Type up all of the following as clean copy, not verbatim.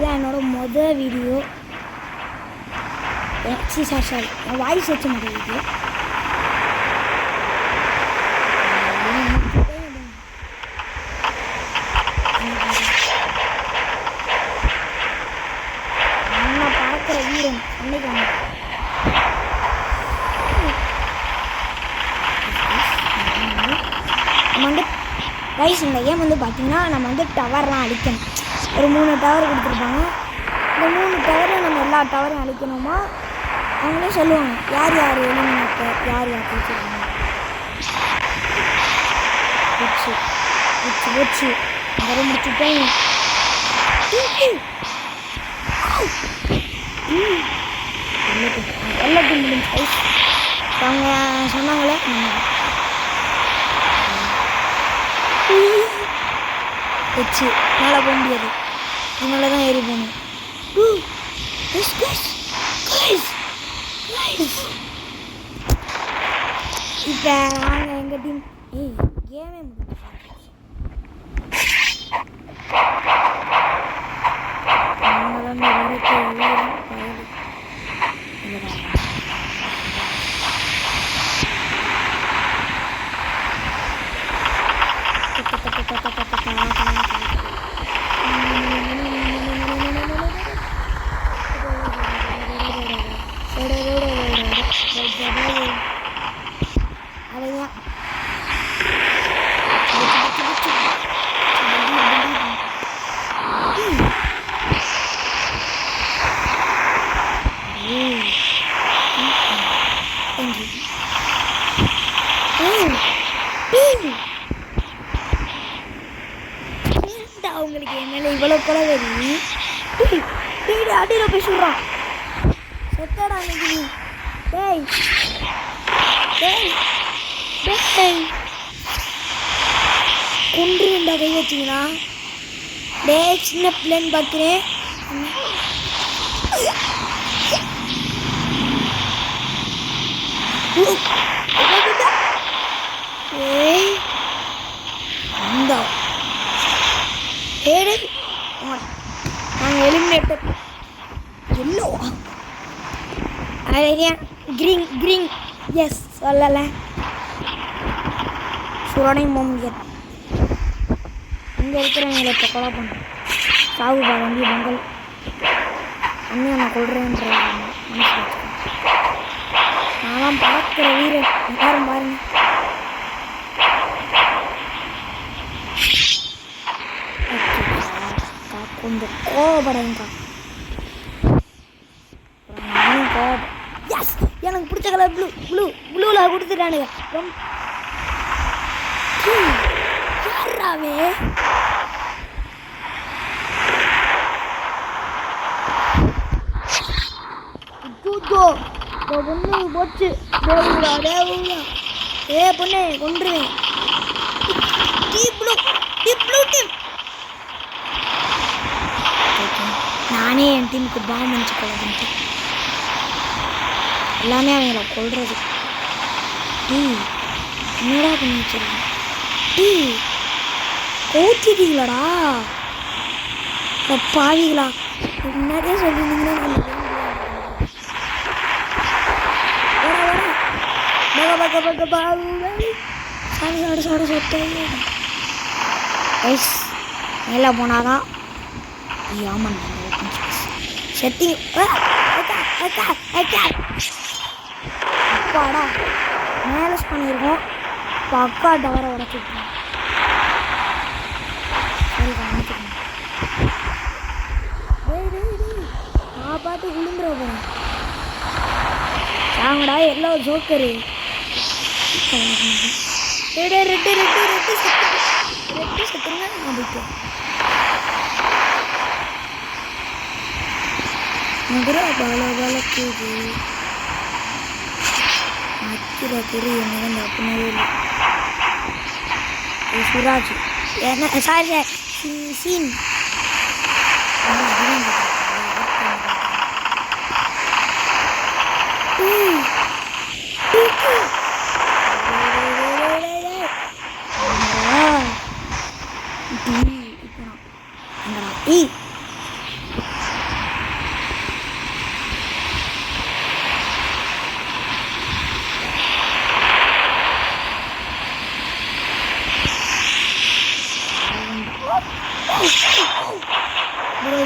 இதுதான் என்னோட video. Sorry என் voice வச்ச வீடியோ. பறக்கிற வீரன் அன்னைக்கு நம்ம ரைஸ் இந்த கேம் பார்த்திங்கன்னா நம்ம டவர்லாம் அழிக்கணும். ஒரு 3 டவர் கொடுத்துருப்பாங்க. இந்த 3 டவரும் நம்ம எல்லா டவரையும் அழிக்கணுமா அவங்களே சொல்லுவாங்க யார் யார் எலிமினேட் யார் யார் வச்சுருக்காங்க. வச்சு வச்சு வச்சு வர முடிச்சுட்டேன். எல்லாத்தையும் முடிஞ்சு ரைஸ் அவங்க சொன்னாங்களே வச்சு மேலே போக முடியாது. இதனால தான் ஏறி போகணும். இப்போ நாங்கள் எங்கள் டீம் கேமே முடிஞ்சு அவங்களுக்கு என் மேலே இவ்வளோ கொலவெறி. அடியில் போய் சொல்கிறான் செத்தடா அன்னைக்கு நீ. டேய் டேய் டேய் கொன்றுண்டா கை வச்சிங்கன்னா. டேய் சின்ன பிள்ளைன்னு பார்க்குறேன். ஏய் அந்த ஏடே நாங்கள் எலிமினேட்டர் எல்லோவா அரையா கிரீன் கிரீன் எஸ் சொல்லலை சுரணையும் போக முடியாது. இங்கே இருக்கிறவங்களை இப்போ கொலை பண்ணுறேன். சாவு பாருங்க பொங்கல் அண்ணி நான் கொள்றேன்ற மனசு வச்சுக்கேன். நான்லாம் பார்க்குற வீரன் எல்லாரும் பாருங்க. கொஞ்சம் கோபப்படுறேங்க்கா. நானும் கோபம். எஸ் எனக்கு பிடிச்ச கலர் ப்ளூ ப்ளூ ப்ளூவில் கொடுத்துட்டானுங்க. யாராவே பொண்ணு போச்சு. தேவுடா தேவுடா பொண்ணே கொன்றுவேன். நானே என் டீமுக்கு பாம் வச்சு கொள்ளுட்டு எல்லாமே அவங்கள கொள்றது. என்னடா பண்ணி வச்சிருக்கேன். கோச்சிட்டீங்களாடா பாவிங்களா. முன்னாடியே சொல்லியிருந்தீங்கன்னா மேலே போனாதான் ஆமாம் செட்டிங் அப்பாடா மேலஸ் பண்ணியிருக்கோம். இப்போ அக்கா டவரை உடச்சிருக்கோம். சரி காமிச்சிருக்கோம். நான் பார்த்து விழுந்துட போகிறேன். வாங்கடா எல்லா joker red red red red red செத்துருங்க. அதுக்கு மதுரா பால பாலக்குது அக்கிற தெரியும் என்ன அப்படின்னாவே இல்லை. சுராஜ் என்ன சாரி சீன்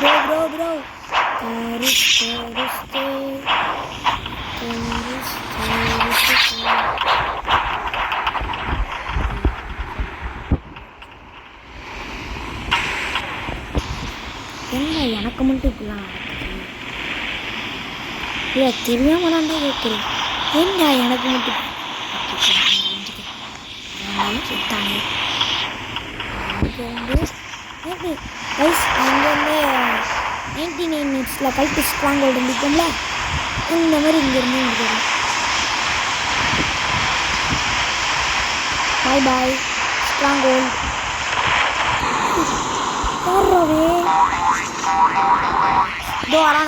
ப்ரோ என்ன எனக்கு மட்டும் இப்படிலாம் இல்லை தெரியாம தான்டா கேட்குறேன். ஏண்டா எனக்கு மட்டும் சுத்தாங்க அங்கே வந்து 99 மினிட்ஸில் கல்ட்டு ஸ்ட்ராங் ஹோல்டு இருந்துக்கும்ல, இந்த மாதிரி இங்கேருந்து இருக்குது. பாய் ஸ்ட்ராங் ஹோல்டு போடுறவே இதோ வரான்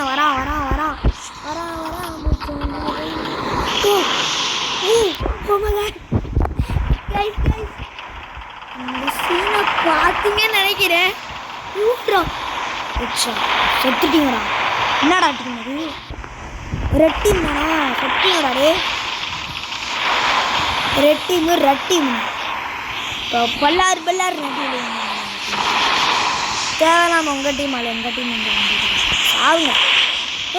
இந்த சீனை பார்த்தீங்கன்னு நினைக்கிறேன். செத்துட்டீங்கடா. என்னடா அது ரெட்டிம் தானா? செத்துங்கடா டே. ரெட்டிம் இப்போ பல்லாறு ரெட்டி தேவையில்லாம உங்கள் டீம் அல்ல எங்கள் டீம் ஆகுங்க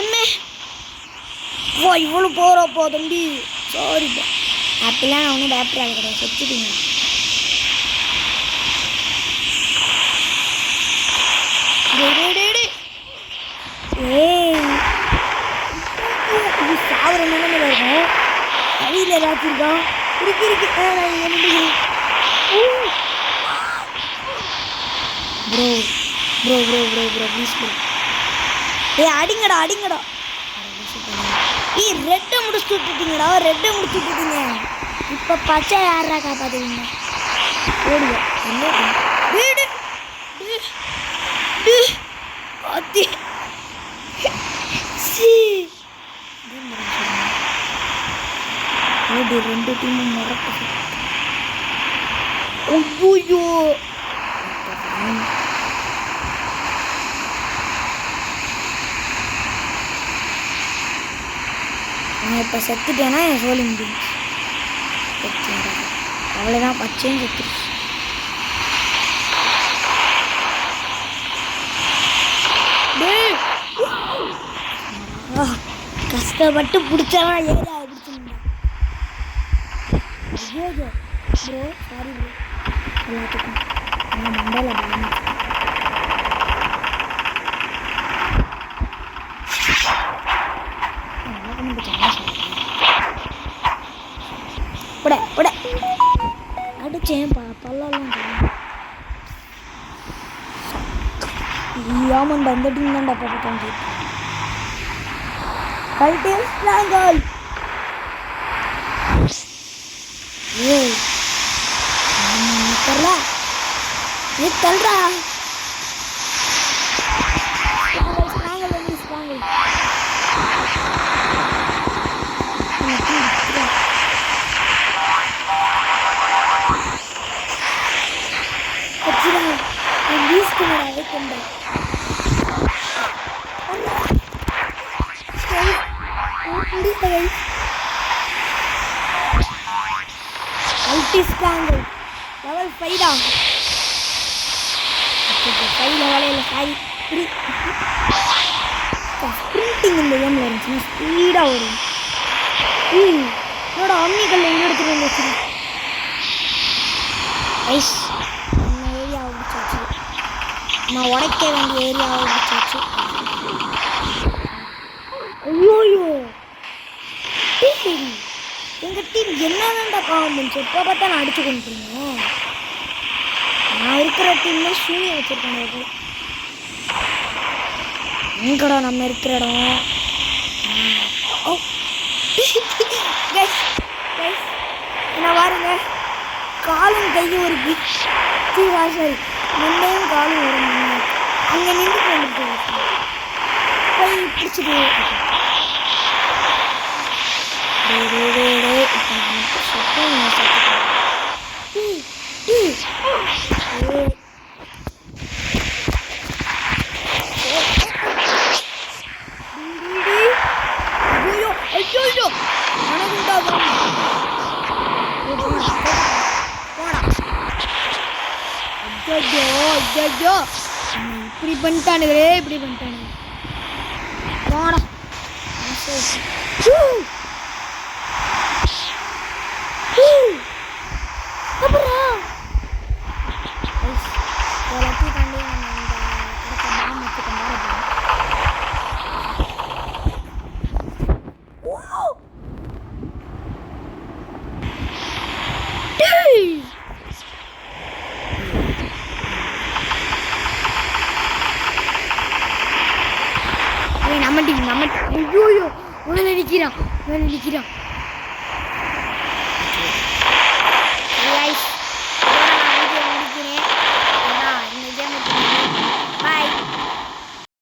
என்ன ஓ இவ்வளோ போகிறப்போ தம்பி சாரிப்பா. அப்படிலாம் நான் ஒன்றும் பயப்படாது கிடையாது. செத்துட்டீங்க. சாகுற நிலைமையில இருக்கும். கையில் ஏதாச்சும் இருக்கான் இருக்கு ப்ரோ ப்ளீஸ் ப்ரோ. அடிங்கடா ரெட்டை முடிச்சு விட்டுட்டீங்க. இப்போ பச்சை யாரா காப்பாற்றுவீங்க? ஓடுங்க வீடு ரெண்டு டீமும் முறப்பு. ஐயோ நான் இப்போ செத்துட்டேன்னா என் சோழி முடியும். அவ்வளோதான், பச்சையும் செத்துருச்சு. கஷ்டப்பட்டு பிடிச்சாலும் ஏரியா பிடிச்சிருந்தேன். ப்ரோ சாரி ப்ரோ எல்லாத்துக்கும் நான் மண்டல பலம் அடிச்சேன் பல்லாம் ஆமாண்டா. இந்த டீம் தான்டா பார்த்து கல்ட்டு ஸ்ட்ராங்கல். ஏய் தெரியல நீ தல்றா ஸ்ட்ராங்கல் லெவல் 5 தான். வலையில் சாய் ஸ்ப்ரிண்டிங் இந்த கேமில் இருந்துச்சுன்னா ஸ்பீடாக வரும். என்னோட அம்மிகள் எங்கே எடுத்துகிட்டு வந்துச்சு? ஐஸ் நம்ம ஏரியாவை பிடிச்சாச்சு. நான் உடைக்க வேண்டிய ஏரியாவை பிடிச்சாச்சு. ஐயோயோ எங்கள் டீம் என்னதான்டா பாவம் இருந்துச்சு. எப்போ பார்த்தா நான் அடிச்சு கொண்டுருந்தேன். நான் இருக்கிற டீம்ல சூனியம் வச்சுருக்கேன். எங்கடா நம்ம இருக்கிற இடம்? ஓ என்ன பாருங்க, காலும் கையும் ஒரு சரி முன்னையும் காலும் ஒரு அங்கே நின்று கொண்டு போய் பிடிச்சிட்டு இப்படி பண்ணிட்டானுங்களே இப்படி பண்ணிட்டானுங்க போடா அப்புறம் எல்லாத்தையும் தாண்டி நம்ம இந்த பாம் வச்சு கொண்டாட நம்ம டீம் நம்ம ஐயோ மேலே நிற்கிறான்